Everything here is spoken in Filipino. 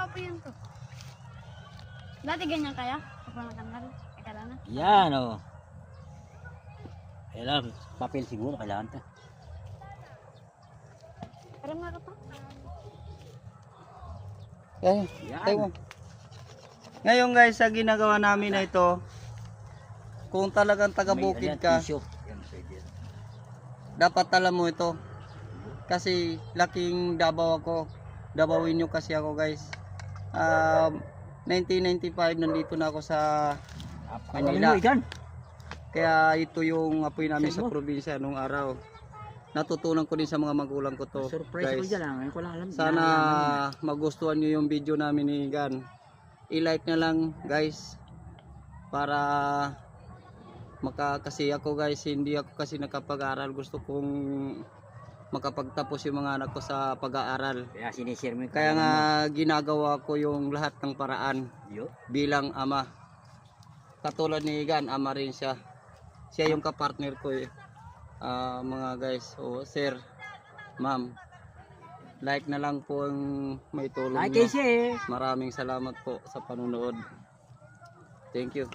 po yun to. Dati ganyan kaya? Kapag nakandal, kailangan. Yan o. Kailangan, papel siguro kailangan ka. Pero nga to. Yan. Yan. Ngayon guys, sa ginagawa namin na ito, kung talagang taga-bukid ka, Tissue. Yan, pwede. dapat alam mo ito. Kasi laking Davao ako. Davawin nyo kasi ako guys. 1995 nandito na ako sa Manila. Kaya ito yung apoy namin sa probinsya nung araw. Natutunan ko din sa mga magulang ko to. Surprise ko Guys. dyan lang. Ko lang alam. Sana magustuhan nyo yung video namin ni Gan. I-like na lang guys. Para kasi ako guys, hindi ako kasi nakapag-aral. Gusto kong makapagtapos yung mga anak ko sa pag-aaral. Kaya sinishare mo yung Kaya nga ginagawa ko yung lahat ng paraan bilang ama. Katulad ni Gan, ama rin siya. Siya yung kapartner ko eh. Mga guys, sir, ma'am, like na lang po ang may tulong Like nyo. and share. Maraming salamat po sa panunood. Thank you.